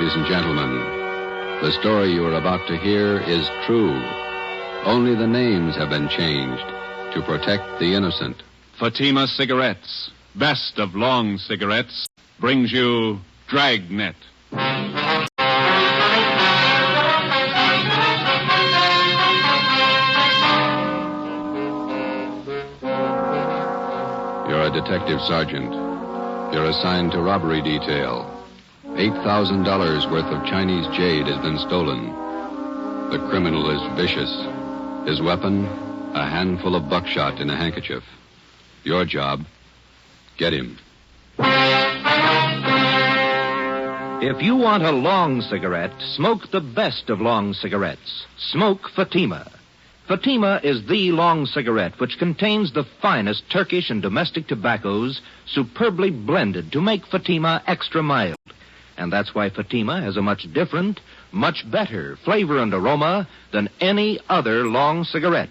ladies and gentlemen. The story you are about to hear is true. Only the names have been changed to protect the innocent. Fatima Cigarettes, best of long cigarettes, brings you Dragnet. You're a detective sergeant. You're assigned to robbery detail. $8,000 worth of Chinese jade has been stolen. The criminal is vicious. His weapon, a handful of buckshot in a handkerchief. Your job, get him. If you want a long cigarette, smoke the best of long cigarettes. Smoke Fatima. Fatima is the long cigarette which contains the finest Turkish and domestic tobaccos superbly blended to make Fatima extra mild. And that's why Fatima has a much different, much better flavor and aroma than any other long cigarette.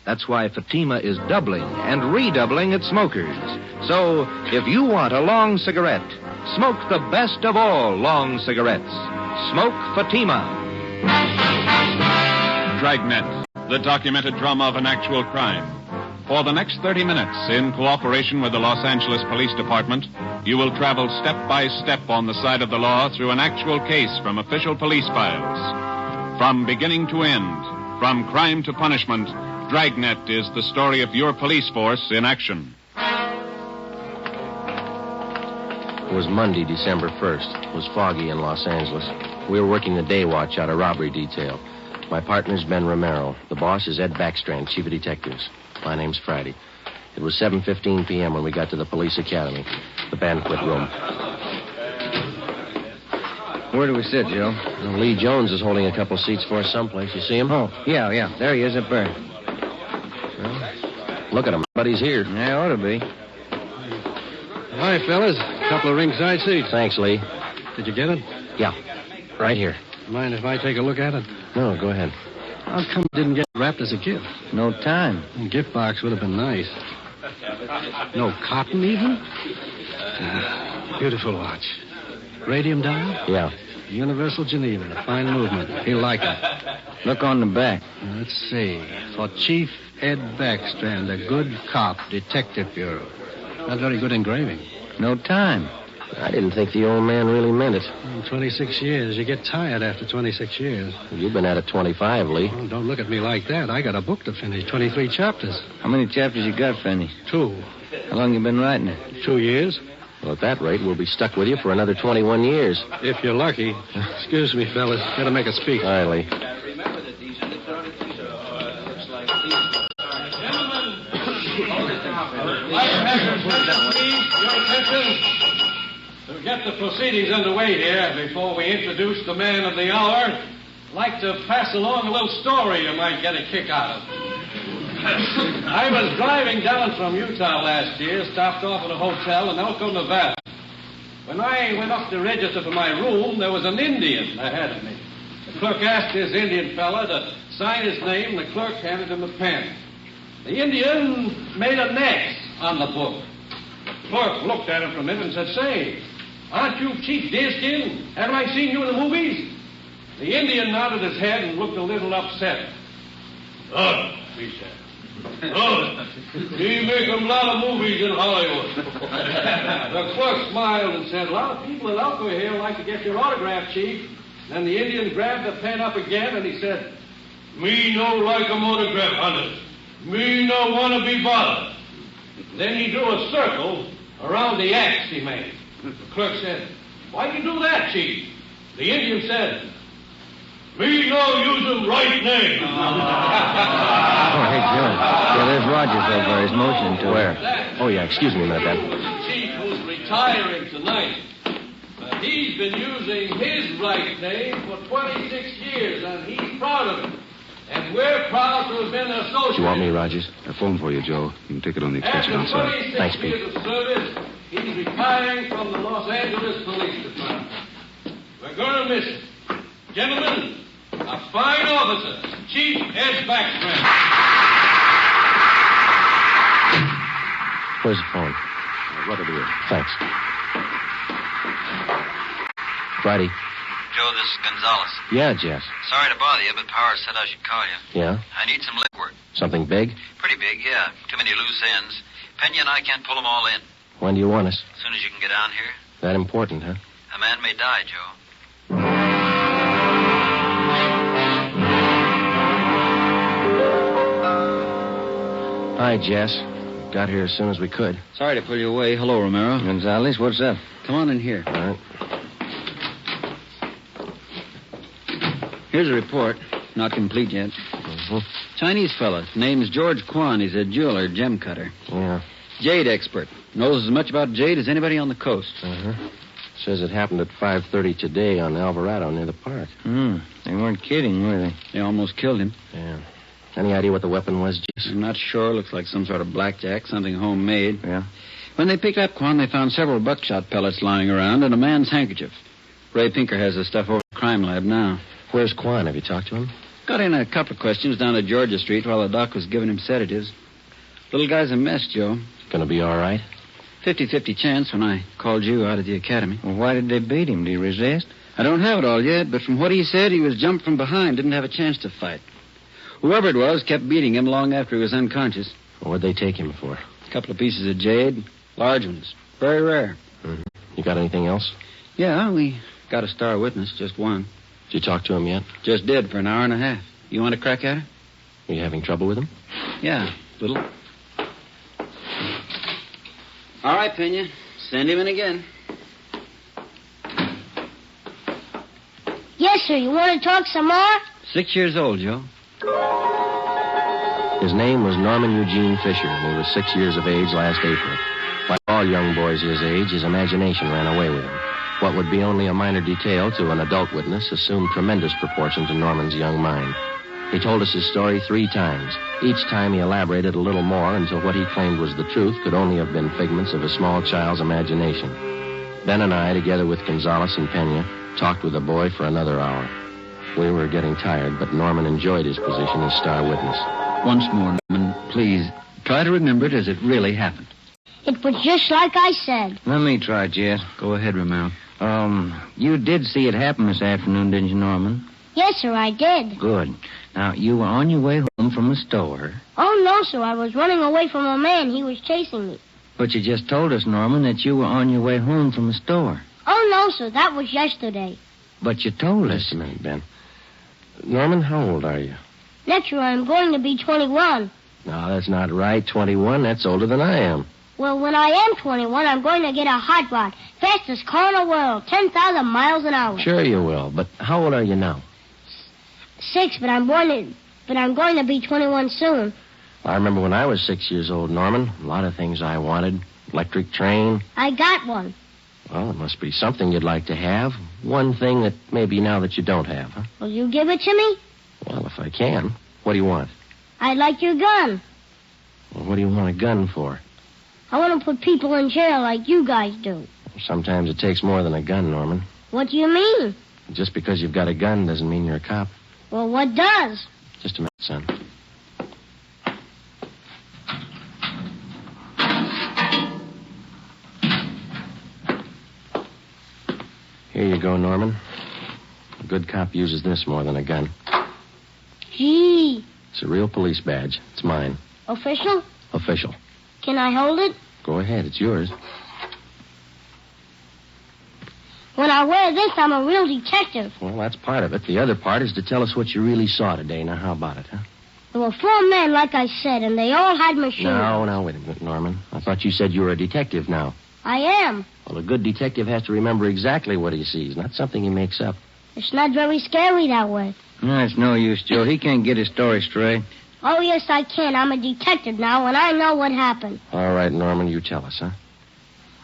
That's why Fatima is doubling and redoubling its smokers. So, if you want a long cigarette, smoke the best of all long cigarettes. Smoke Fatima. Dragnet, the documented drama of an actual crime. For the next 30 minutes, in cooperation with the Los Angeles Police Department, you will travel step by step on the side of the law through an actual case from official police files. From beginning to end, from crime to punishment, Dragnet is the story of your police force in action. It was Monday, December 1st. It was foggy in Los Angeles. We were working the day watch out of robbery detail. My partner's Ben Romero. The boss is Ed Backstrand, chief of detectives. My name's Friday. It was 7:15 p.m. when we got to the police academy, the banquet room. Where do we sit, Joe? Lee Jones is holding a couple seats for us someplace. You see him? Oh, yeah. There he is up there. Well, look at him. Buddy's here. Yeah, ought to be. Hi, fellas. Couple of ringside seats. Thanks, Lee. Did you get it? Yeah, right here. Mind if I take a look at it? No, go ahead. How come you didn't get it wrapped as a gift? No time. A gift box would have been nice. No cotton, even? Beautiful watch. Radium dial? Yeah. Universal Geneva. Fine movement. He'll like it. Look on the back. Let's see. For Chief Ed Backstrand, a good cop, Detective Bureau. Not very good engraving. No time. I didn't think the old man really meant it. 26 years. You get tired after 26 years. You've been at it 25, Lee. Oh, don't look at me like that. I got a book to finish. 23 chapters. How many chapters you got, Fanny? 2. How long you been writing it? 2 years. Well, at that rate, we'll be stuck with you for another 21 years. If you're lucky. Excuse me, fellas. Gotta make a speech. All right, Lee. To get the proceedings underway here, before we introduce the man of the hour, I'd like to pass along a little story you might get a kick out of. I was driving down from Utah last year, stopped off at a hotel in Elko, Nevada. When I went up to register for my room, there was an Indian ahead of me. The clerk asked this Indian fella to sign his name, and the clerk handed him a pen. The Indian made an X on the book. The clerk looked at him for a minute and said, "Say, aren't you Chief Deerskin? Haven't I seen you in the movies?" The Indian nodded his head and looked a little upset. "Oh," he said. "Oh, he make a lot of movies in Hollywood." The clerk smiled and said, "A lot of people in Elko here like to get your autograph, Chief." Then the Indian grabbed the pen up again and he said, "Me no like a autograph, Hunter. Me no want to be bothered." Then he drew a circle around the X he made. The clerk said, "Why you do that, Chief?" The Indian said, "Me no use him right name." Oh, hey, Joe. Yeah, there's Rogers over there. He's motioning to Where? Oh, yeah, excuse me a minute, Ben. The chief who's retiring tonight. He's been using his right name for 26 years, and he's proud of it. And we're proud to have been associated. Do you want me, Rogers? A phone for you, Joe. You can take it on the extension After outside. 26 Thanks, Pete. years of service, he's retiring from the Los Angeles Police Department. We're going to miss him. Gentlemen, a fine officer, Chief Ed Backstrand. Where's the phone? Right over here. Thanks. Friday. Joe, this is Gonzalez. Yeah, Jeff. Sorry to bother you, but Power said I should call you. Yeah? I need some legwork. Something big? Pretty big, yeah. Too many loose ends. Pena and I can't pull them all in. When do you want us? As soon as you can get down here. That important, huh? A man may die, Joe. Hi, Jess. Got here as soon as we could. Sorry to pull you away. Hello, Romero. Gonzalez, what's up? Come on in here. All right. Here's a report. Not complete yet. Mm-hmm. Chinese fella. Name's George Quan. He's a jeweler, gem cutter. Yeah. Jade expert. Knows as much about jade as anybody on the coast. Uh-huh. Says it happened at 5:30 today on Alvarado near the park. They weren't kidding, were they? They almost killed him. Yeah. Any idea what the weapon was, Jess? I'm not sure. Looks like some sort of blackjack, something homemade. Yeah? When they picked up Quan, they found several buckshot pellets lying around and a man's handkerchief. Ray Pinker has the stuff over at the crime lab now. Where's Quan? Have you talked to him? Got in a couple of questions down at Georgia Street while the doc was giving him sedatives. Little guy's a mess, Joe. Gonna be all right? 50-50 chance when I called you out of the academy. Well, why did they beat him? Did he resist? I don't have it all yet, but from what he said, he was jumped from behind, didn't have a chance to fight. Whoever it was kept beating him long after he was unconscious. What'd they take him for? A couple of pieces of jade, large ones, very rare. Mm-hmm. You got anything else? Yeah, we got a star witness, just one. Did you talk to him yet? Just did for an hour and a half. You want to crack at her? Are you having trouble with him? Yeah, little. All right, Pena. Send him in again. Yes, sir. You want to talk some more? 6 years old, Joe. His name was Norman Eugene Fisher, and he was 6 years of age last April. Like all young boys his age, his imagination ran away with him. What would be only a minor detail to an adult witness assumed tremendous proportion to Norman's young mind. He told us his story 3 times. Each time he elaborated a little more until what he claimed was the truth could only have been figments of a small child's imagination. Ben and I, together with Gonzalez and Pena, talked with the boy for another hour. We were getting tired, but Norman enjoyed his position as star witness. Once more, Norman, please, try to remember it as it really happened. It was just like I said. Let me try, Jess. Go ahead, Romero. You did see it happen this afternoon, didn't you, Norman? Yes, sir, I did. Good. Now, you were on your way home from the store. Oh, no, sir. I was running away from a man. He was chasing me. But you just told us, Norman, that you were on your way home from the store. Oh, no, sir. That was yesterday. But you told us. Just a minute, Ben. Norman, how old are you? Next year, I'm going to be 21. No, that's not right. 21, that's older than I am. Well, when I am 21, I'm going to get a hot rod. Fastest car in the world. 10,000 miles an hour. Sure you will, but how old are you now? 6, but I'm going to be 21 soon. I remember when I was 6 years old, Norman. A lot of things I wanted. Electric train. I got one. Well, it must be something you'd like to have. One thing that maybe now that you don't have, huh? Will you give it to me? Well, if I can. What do you want? I'd like your gun. Well, what do you want a gun for? I want to put people in jail like you guys do. Sometimes it takes more than a gun, Norman. What do you mean? Just because you've got a gun doesn't mean you're a cop. Well, what does? Just a minute, son. Here you go, Norman. A good cop uses this more than a gun. Gee. It's a real police badge. It's mine. Official? Official. Can I hold it? Go ahead. It's yours. When I wear this, I'm a real detective. Well, that's part of it. The other part is to tell us what you really saw today. Now, how about it, huh? There were 4 men, like I said, and they all had machines. No, wait a minute, Norman. I thought you said you were a detective now. I am. Well, a good detective has to remember exactly what he sees, not something he makes up. It's not very scary that way. No, it's no use, Joe. He can't get his story straight. Oh, yes, I can. I'm a detective now, and I know what happened. All right, Norman, you tell us, huh?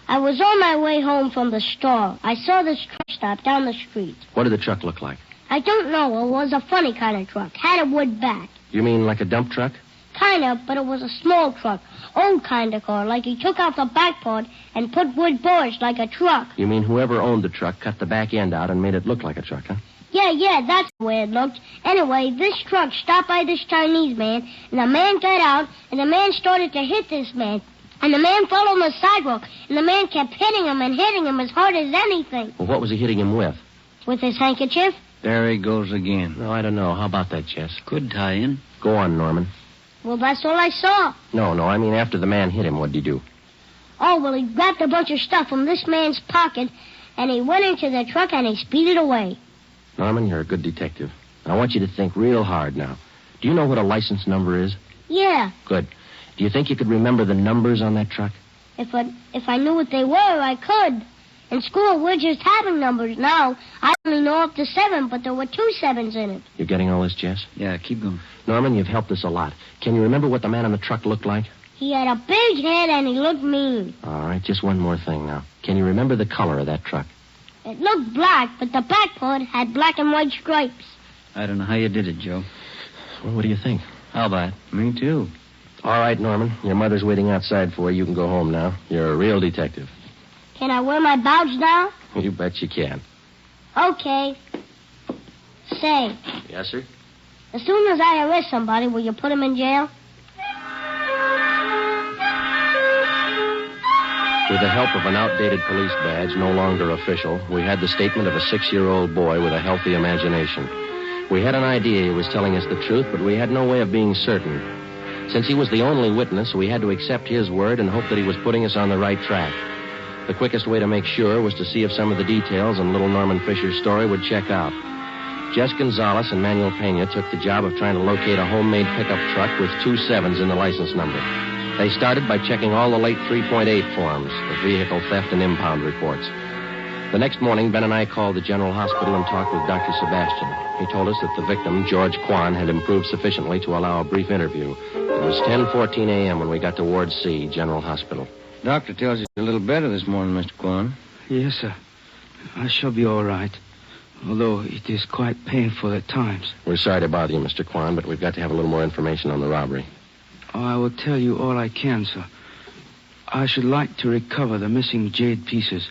I was on my way home from the store. I saw this truck stop down the street. What did the truck look like? I don't know. It was a funny kind of truck. Had a wood back. You mean like a dump truck? Kind of, but it was a small truck. Old kind of car, like he took out the back part and put wood boards like a truck. You mean whoever owned the truck cut the back end out and made it look like a truck, huh? Yeah, that's the way it looked. Anyway, this truck stopped by this Chinese man, and the man got out, and the man started to hit this man. And the man fell on the sidewalk, and the man kept hitting him and hitting him as hard as anything. Well, what was he hitting him with? With his handkerchief? There he goes again. No, I don't know. How about that, Jess? Could tie in. Go on, Norman. Well, that's all I saw. No, I mean after the man hit him, what'd he do? Oh, well, he grabbed a bunch of stuff from this man's pocket, and he went into the truck and he speeded away. Norman, you're a good detective. I want you to think real hard now. Do you know what a license number is? Yeah. Good. Do you think you could remember the numbers on that truck? If I knew what they were, I could. In school, we're just having numbers now. I only know up to 7, but there were 2 7s in it. You're getting all this, Jess? Yeah, keep going. Norman, you've helped us a lot. Can you remember what the man on the truck looked like? He had a big head and he looked mean. All right, just one more thing now. Can you remember the color of that truck? It looked black, but the back part had black and white stripes. I don't know how you did it, Joe. Well, what do you think? How about it? Me too. All right, Norman. Your mother's waiting outside for you. You can go home now. You're a real detective. Can I wear my badge now? You bet you can. Okay. Say, Yes, sir? as soon as I arrest somebody, will you put him in jail? With the help of an outdated police badge, no longer official, we had the statement of a 6-year-old boy with a healthy imagination. We had an idea he was telling us the truth, but we had no way of being certain. Since he was the only witness, we had to accept his word and hope that he was putting us on the right track. The quickest way to make sure was to see if some of the details in little Norman Fisher's story would check out. Jess Gonzalez and Manuel Pena took the job of trying to locate a homemade pickup truck with 2 7s in the license number. They started by checking all the late 3.8 forms, the vehicle theft and impound reports. The next morning, Ben and I called the General Hospital and talked with Dr. Sebastian. He told us that the victim, George Quan, had improved sufficiently to allow a brief interview. It was 10:14 a.m. when we got to Ward C, General Hospital. Doctor tells you a little better this morning, Mr. Quan. Yes, sir. I shall be all right, although it is quite painful at times. We're sorry to bother you, Mr. Quan, but we've got to have a little more information on the robbery. Oh, I will tell you all I can, sir. I should like to recover the missing jade pieces.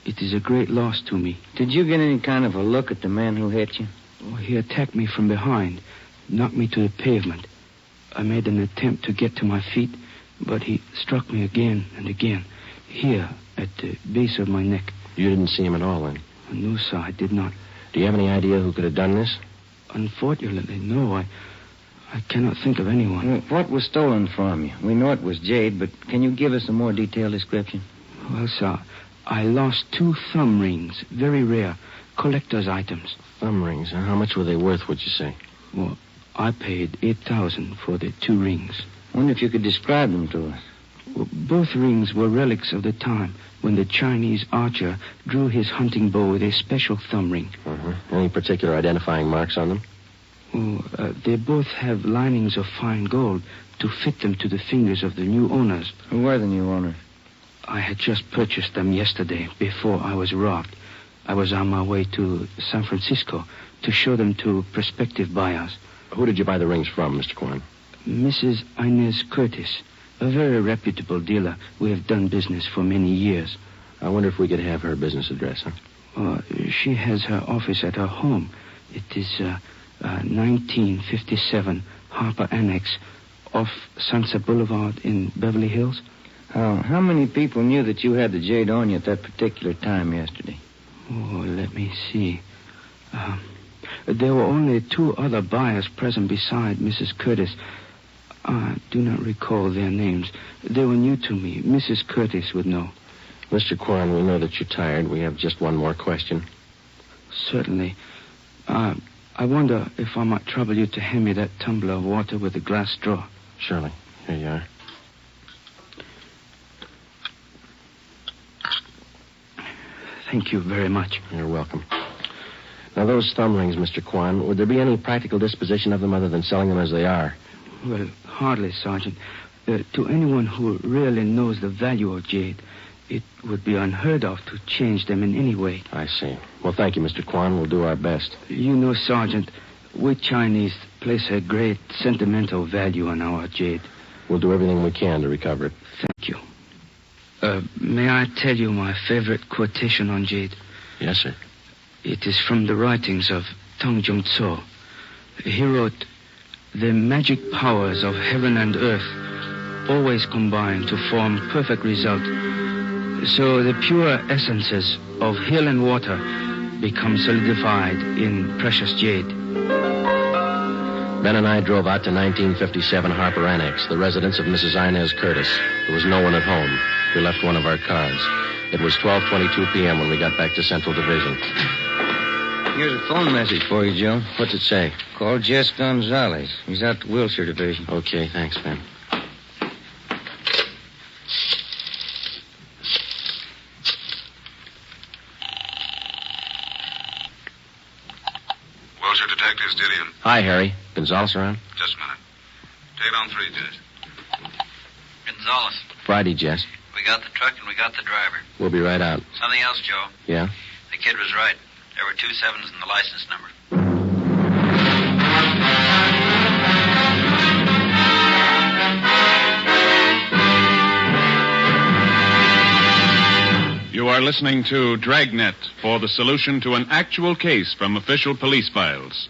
It is a great loss to me. Did you get any kind of a look at the man who hit you? Oh, he attacked me from behind, knocked me to the pavement. I made an attempt to get to my feet, but he struck me again and again, here at the base of my neck. You didn't see him at all, then? No, sir, I did not. Do you have any idea who could have done this? Unfortunately, no. I cannot think of anyone. What was stolen from you? We know it was jade, but can you give us a more detailed description? Well, sir, I lost 2 thumb rings, very rare, collector's items. Thumb rings, huh? How much were they worth, would you say? Well, I paid $8,000 for the 2 rings. Wonder if you could describe them to us. Well, both rings were relics of the time when the Chinese archer drew his hunting bow with a special thumb ring. Uh-huh. Any particular identifying marks on them? Oh, they both have linings of fine gold to fit them to the fingers of the new owners. Who were the new owners? I had just purchased them yesterday before I was robbed. I was on my way to San Francisco to show them to prospective buyers. Who did you buy the rings from, Mr. Quan? Mrs. Inez Curtis, a very reputable dealer. We have done business for many years. I wonder if we could have her business address, huh? She has her office at her home. It is 1957 Harper Annex off Sunset Boulevard in Beverly Hills. How many people knew that you had the jade on you at that particular time yesterday? Oh, let me see. There were only 2 other buyers present beside Mrs. Curtis. I do not recall their names. They were new to me. Mrs. Curtis would know. Mr. Quan, we know that you're tired. We have just one more question. Certainly. I wonder if I might trouble you to hand me that tumbler of water with a glass straw. Surely. Here you are. Thank you very much. You're welcome. Now, those thumb rings, Mr. Quan, would there be any practical disposition of them other than selling them as they are? Well, hardly, Sergeant. To anyone who really knows the value of jade, it would be unheard of to change them in any way. I see. Well, thank you, Mr. Quan. We'll do our best. You know, Sergeant, we Chinese place a great sentimental value on our jade. We'll do everything we can to recover it. Thank you. May I tell you my favorite quotation on jade? Yes, sir. It is from the writings of Tang Jung-tso. He wrote, "The magic powers of heaven and earth always combine to form perfect result. So the pure essences of hill and water become solidified in precious jade. Ben and I drove out to 1957 Harper Annex, the residence of Mrs. Inez Curtis. There was no one at home. We left one of our cars. It was 12:22 p.m. when we got back to Central Division. Here's a phone message for you, Joe. What's it say? Call Jess Gonzalez. He's out to Wilshire Division. Okay, thanks, Ben. Wilshire Detectives, Didion. Hi, Harry. Gonzalez around? Just a minute. Take it on 3, Jess. Gonzalez, Friday, Jess. we got the truck and we got the driver. We'll be right out. Something else, Joe. Yeah? The kid was right. There were 2 7s in the license number. You are listening to Dragnet for the solution to an actual case from official police files.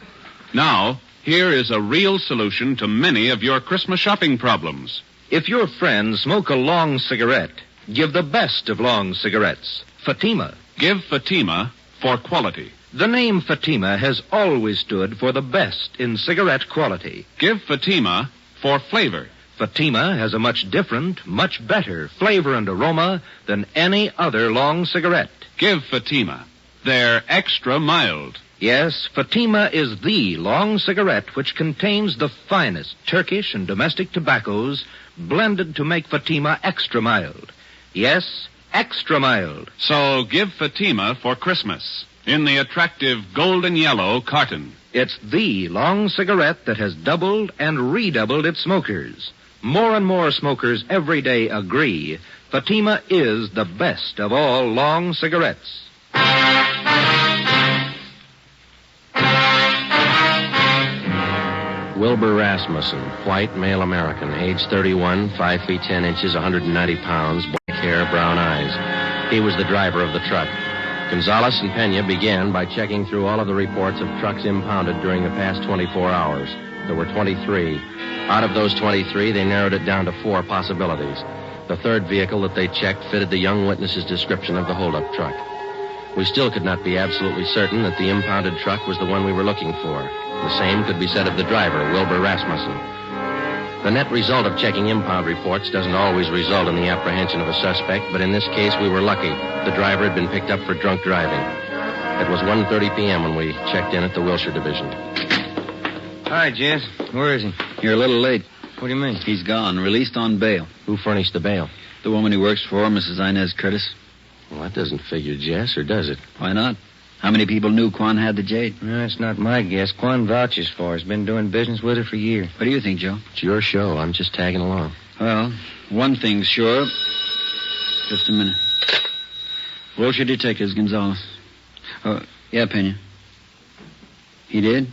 Now, here is a real solution to many of your Christmas shopping problems. If your friends smoke a long cigarette, give the best of long cigarettes, Fatima. Give Fatima for quality. The name Fatima has always stood for the best in cigarette quality. Give Fatima for flavor. Fatima has a much different, much better flavor and aroma than any other long cigarette. Give Fatima. They're extra mild. Yes, Fatima is the long cigarette which contains the finest Turkish and domestic tobaccos blended to make Fatima extra mild. Yes, extra mild. So give Fatima for Christmas in the attractive golden yellow carton. It's the long cigarette that has doubled and redoubled its smokers. More and more smokers every day agree Fatima is the best of all long cigarettes. Wilbur Rasmussen, white, male American, age 31, 5 feet 10 inches, 190 pounds, black hair, brown eyes. He was the driver of the truck. Gonzalez and Pena began by checking through all of the reports of trucks impounded during the past 24 hours. There were 23. Out of those 23, they narrowed it down to 4 possibilities. The third vehicle that they checked fitted the young witness's description of the holdup truck. We still could not be absolutely certain that the impounded truck was the one we were looking for. The same could be said of the driver, Wilbur Rasmussen. The net result of checking impound reports doesn't always result in the apprehension of a suspect, but in this case we were lucky. The driver had been picked up for drunk driving. It was 1:30 p.m. when we checked in at the Wilshire Division. Hi, Jess. Where is he? You're a little late. What do you mean? He's gone, released on bail. Who furnished the bail? The woman he works for, Mrs. Inez Curtis. Well, that doesn't figure, Jess, or does it? Why not? How many people knew Quan had the jade? That's not my guess. Quan vouches for her. He's been doing business with her for years. What do you think, Joe? It's your show. I'm just tagging along. Well, one thing's sure. Just a minute. Wilshire Detectives, Gonzalez. Oh, yeah, Pena. He did?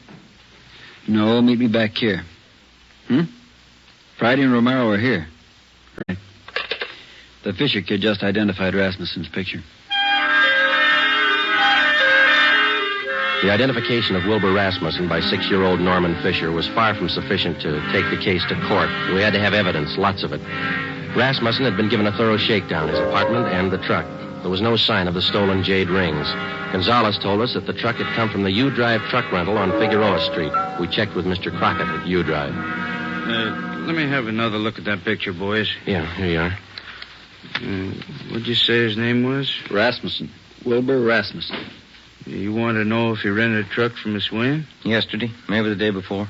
No, meet me back here. Friday and Romero are here. Right. The Fisher kid just identified Rasmussen's picture. The identification of Wilbur Rasmussen by 6-year-old Norman Fisher was far from sufficient to take the case to court. We had to have evidence, lots of it. Rasmussen had been given a thorough shakedown, his apartment and the truck. There was no sign of the stolen jade rings. Gonzalez told us that the truck had come from the U-Drive truck rental on Figueroa Street. We checked with Mr. Crockett at U-Drive. Let me have another look at that picture, boys. Yeah, here you are. What'd you say his name was? Rasmussen. Wilbur Rasmussen. You want to know if he rented a truck from Miss Wynn? Yesterday, maybe the day before.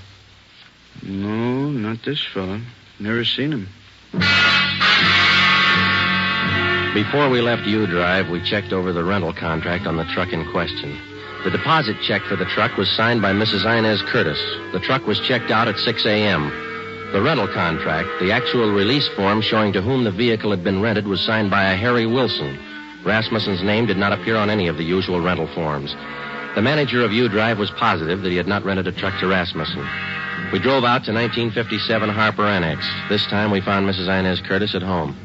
No, not this fella. Never seen him. Before we left U-Drive, we checked over the rental contract on the truck in question. The deposit check for the truck was signed by Mrs. Inez Curtis. The truck was checked out at 6 a.m. The rental contract, the actual release form showing to whom the vehicle had been rented, was signed by a Harry Wilson. Rasmussen's name did not appear on any of the usual rental forms. The manager of U-Drive was positive that he had not rented a truck to Rasmussen. We drove out to 1957 Harper Annex. This time we found Mrs. Inez Curtis at home.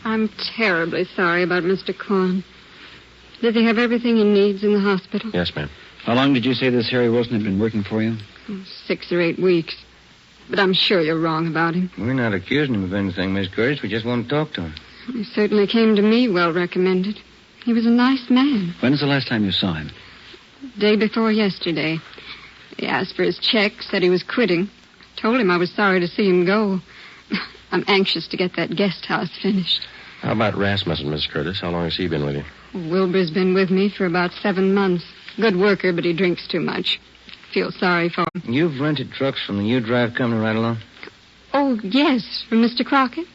I'm terribly sorry about Mr. Quan. Does he have everything he needs in the hospital? Yes, ma'am. How long did you say this Harry Wilson had been working for you? 6 or 8 weeks. But I'm sure you're wrong about him. We're not accusing him of anything, Miss Curtis. We just want to talk to him. He certainly came to me well recommended. He was a nice man. When's the last time you saw him? Day before yesterday. He asked for his check, said he was quitting. Told him I was sorry to see him go. I'm anxious to get that guest house finished. How about Rasmussen, Miss Curtis? How long has he been with you? Wilbur's been with me for about 7 months. Good worker, but he drinks too much. Feel sorry for him. You've rented trucks from the U-Drive company right along? Oh, yes, from Mr. Crockett.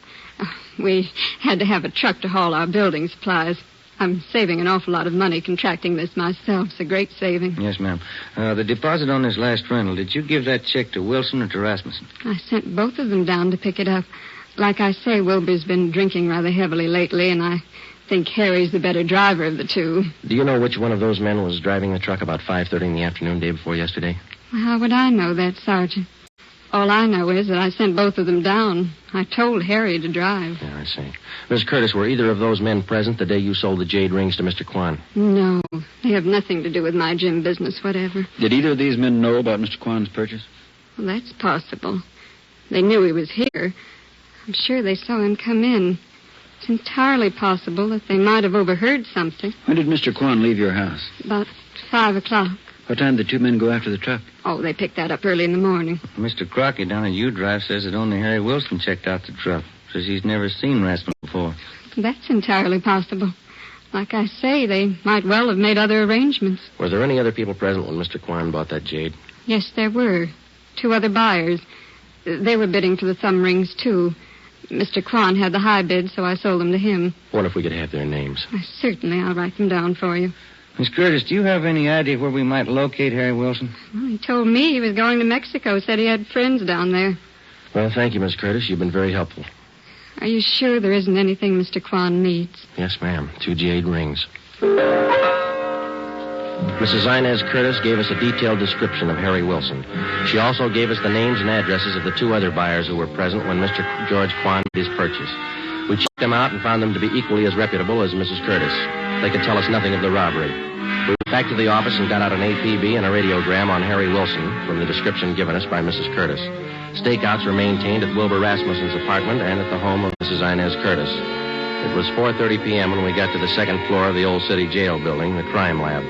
We had to have a truck to haul our building supplies. I'm saving an awful lot of money contracting this myself. It's a great saving. Yes, ma'am. The deposit on this last rental, did you give that check to Wilson or to Rasmussen? I sent both of them down to pick it up. Like I say, Wilbur's been drinking rather heavily lately, and I think Harry's the better driver of the two. Do you know which one of those men was driving the truck about 5:30 in the afternoon, day before yesterday? Well, how would I know that, Sergeant? All I know is that I sent both of them down. I told Harry to drive. Yeah, I see. Miss Curtis, were either of those men present the day you sold the jade rings to Mr. Quan? No, they have nothing to do with my gym business, whatever. Did either of these men know about Mr. Quan's purchase? Well, that's possible. They knew he was here. I'm sure they saw him come in. It's entirely possible that they might have overheard something. When did Mr. Quan leave your house? About 5 o'clock. What time did the two men go after the truck? Oh, they picked that up early in the morning. Mr. Crockett down at U-Drive says that only Harry Wilson checked out the truck. Says he's never seen Rasmussen before. That's entirely possible. Like I say, they might well have made other arrangements. Were there any other people present when Mr. Quan bought that jade? Yes, there were. 2 other buyers. They were bidding for the thumb rings, too. Mr. Quan had the high bid, so I sold them to him. What if we could have their names? Certainly, I'll write them down for you. Miss Curtis, do you have any idea where we might locate Harry Wilson? Well, he told me he was going to Mexico, said he had friends down there. Well, thank you, Miss Curtis. You've been very helpful. Are you sure there isn't anything Mr. Quan needs? Yes, ma'am. 2 jade rings. Mrs. Inez Curtis gave us a detailed description of Harry Wilson. She also gave us the names and addresses of the 2 other buyers who were present when Mr. George Quan made his purchase. We checked them out and found them to be equally as reputable as Mrs. Curtis. They could tell us nothing of the robbery. We went back to the office and got out an APB and a radiogram on Harry Wilson from the description given us by Mrs. Curtis. Stakeouts were maintained at Wilbur Rasmussen's apartment and at the home of Mrs. Inez Curtis. It was 4:30 p.m. when we got to the 2nd floor of the old city jail building, the crime lab.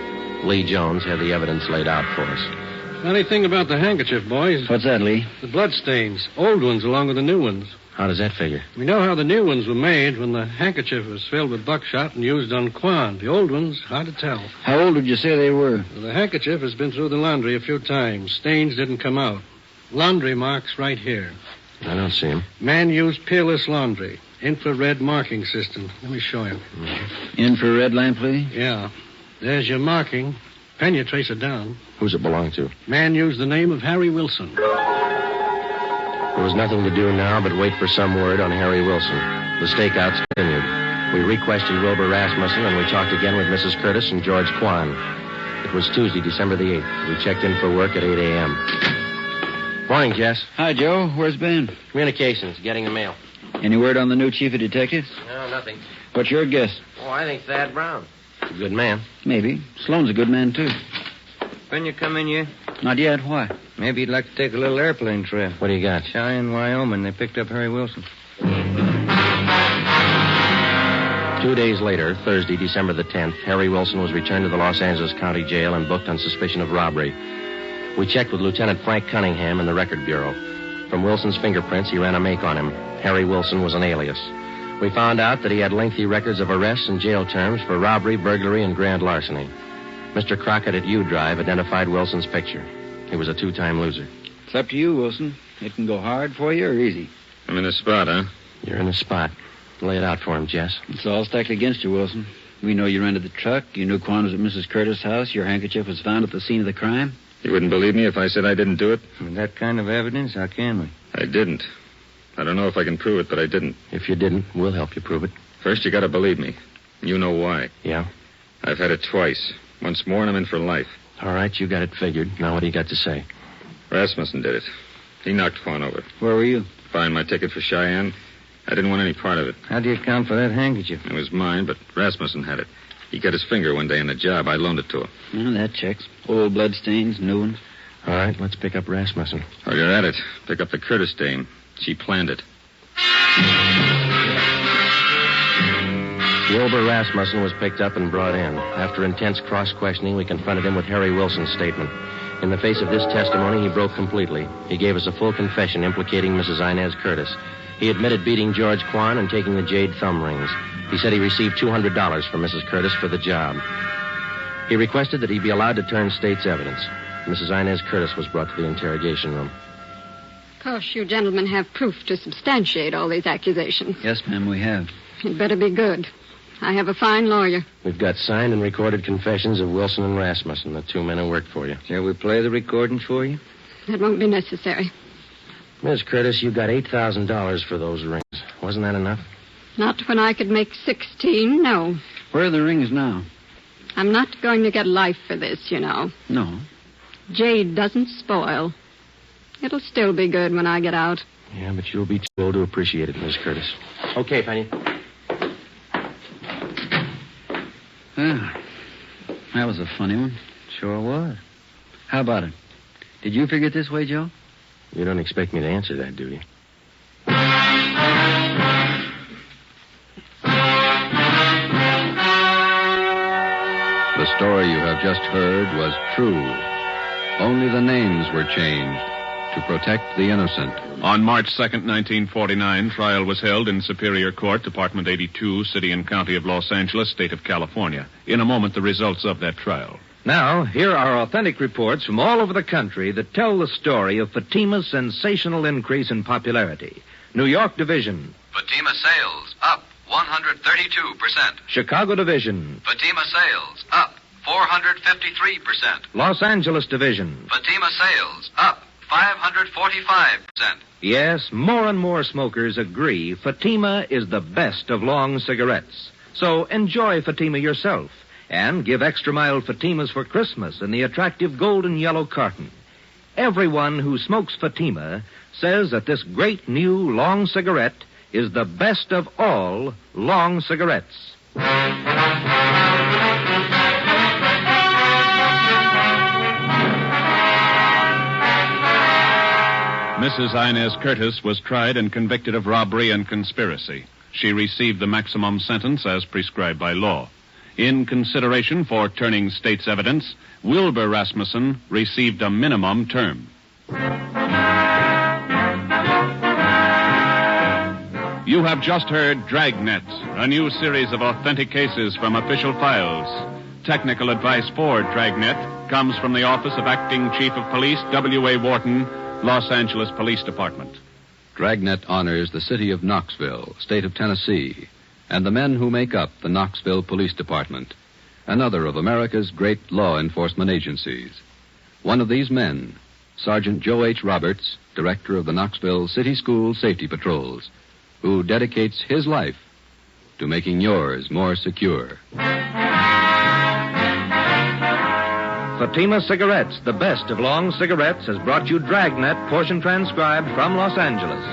Lee Jones had the evidence laid out for us. Funny thing about the handkerchief, boys. What's that, Lee? The bloodstains. Old ones along with the new ones. How does that figure? We know how the new ones were made when the handkerchief was filled with buckshot and used on Quan. The old ones, hard to tell. How old would you say they were? Well, the handkerchief has been through the laundry a few times. Stains didn't come out. Laundry marks right here. I don't see him. Man used peerless laundry. Infrared marking system. Let me show you. Infrared lamp, Lee? Yeah. There's your marking. Pen you trace it down. Who's it belong to? Man used the name of Harry Wilson. There was nothing to do now but wait for some word on Harry Wilson. The stakeouts continued. We re-questioned Wilbur Rasmussen, and we talked again with Mrs. Curtis and George Quan. It was Tuesday, December the 8th. We checked in for work at 8 a.m. Morning, Jess. Hi, Joe. Where's Ben? Communications, getting the mail. Any word on the new chief of detectives? No, nothing. What's your guess? Oh, I think Thad Brown. A good man. Maybe. Sloan's a good man, too. When you come in here? Not yet. Why? Maybe you'd like to take a little airplane trip. What do you got? Cheyenne, Wyoming. They picked up Harry Wilson. 2 days later, Thursday, December the 10th, Harry Wilson was returned to the Los Angeles County Jail and booked on suspicion of robbery. We checked with Lieutenant Frank Cunningham in the Record Bureau. From Wilson's fingerprints, he ran a make on him. Harry Wilson was an alias. We found out that he had lengthy records of arrests and jail terms for robbery, burglary, and grand larceny. Mr. Crockett at U-Drive identified Wilson's picture. He was a 2-time loser. It's up to you, Wilson. It can go hard for you or easy. I'm in a spot, huh? You're in a spot. Lay it out for him, Jess. It's all stacked against you, Wilson. We know you rented the truck. You knew Quan was at Mrs. Curtis' house. Your handkerchief was found at the scene of the crime. You wouldn't believe me if I said I didn't do it? With that kind of evidence, how can we? I didn't. I don't know if I can prove it, but I didn't. If you didn't, we'll help you prove it. First, you gotta believe me. You know why. Yeah? I've had it twice. Once more, and I'm in for life. All right, you got it figured. Now what do you got to say? Rasmussen did it. He knocked Quan over. Where were you? Buying my ticket for Cheyenne. I didn't want any part of it. How do you account for that handkerchief? It was mine, but Rasmussen had it. He cut his finger one day on the job. I loaned it to him. Well, that checks. Old bloodstains, new ones. All right, let's pick up Rasmussen. While you're at it, pick up the Curtis dame. She planned it. Wilbur Rasmussen was picked up and brought in. After intense cross-questioning, we confronted him with Harry Wilson's statement. In the face of this testimony, he broke completely. He gave us a full confession implicating Mrs. Inez Curtis. He admitted beating George Quan and taking the Jade Thumb Rings. He said he received $200 from Mrs. Curtis for the job. He requested that he be allowed to turn state's evidence. Mrs. Inez Curtis was brought to the interrogation room. Of course, you gentlemen have proof to substantiate all these accusations. Yes, ma'am, we have. It better be good. I have a fine lawyer. We've got signed and recorded confessions of Wilson and Rasmussen, the two men who worked for you. Shall we play the recordings for you? That won't be necessary. Miss Curtis, you got $8,000 for those rings. Wasn't that enough? Not when I could make 16, no. Where are the rings now? I'm not going to get life for this, you know. No. Jade doesn't spoil. It'll still be good when I get out. Yeah, but you'll be too old to appreciate it, Miss Curtis. Okay, Penny. Ah, that was a funny one. Sure was. How about it? Did you figure it this way, Joe? You don't expect me to answer that, do you? The story you have just heard was true. Only the names were changed to protect the innocent. On March 2nd, 1949, trial was held in Superior Court, Department 82, City and County of Los Angeles, State of California. In a moment, the results of that trial. Now, here are authentic reports from all over the country that tell the story of Fatima's sensational increase in popularity. New York Division. Fatima sales up 132%. Chicago Division. Fatima sales up 453%. Los Angeles Division. Fatima sales up 545%. Yes, more and more smokers agree Fatima is the best of long cigarettes. So enjoy Fatima yourself and give extra mild Fatimas for Christmas in the attractive golden yellow carton. Everyone who smokes Fatima says that this great new long cigarette is the best of all long cigarettes. Mrs. Inez Curtis was tried and convicted of robbery and conspiracy. She received the maximum sentence as prescribed by law. In consideration for turning state's evidence, Wilbur Rasmussen received a minimum term. You have just heard Dragnet, a new series of authentic cases from official files. Technical advice for Dragnet comes from the Office of Acting Chief of Police, W.A. Wharton, Los Angeles Police Department. Dragnet honors the city of Knoxville, state of Tennessee, and the men who make up the Knoxville Police Department, another of America's great law enforcement agencies. One of these men, Sergeant Joe H. Roberts, director of the Knoxville City School Safety Patrols, who dedicates his life to making yours more secure. Fatima Cigarettes, the best of long cigarettes, has brought you Dragnet, portion transcribed from Los Angeles.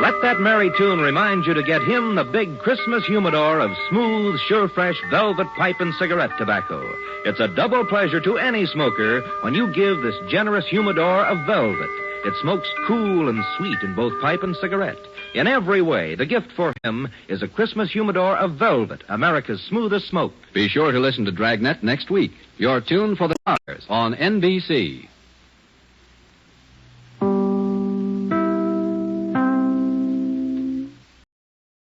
Let that merry tune remind you to get him the big Christmas humidor of smooth, sure-fresh velvet pipe and cigarette tobacco. It's a double pleasure to any smoker when you give this generous humidor of velvet. It smokes cool and sweet in both pipe and cigarette. In every way, the gift for him is a Christmas humidor of velvet, America's smoothest smoke. Be sure to listen to Dragnet next week. Your tune for the stars on NBC.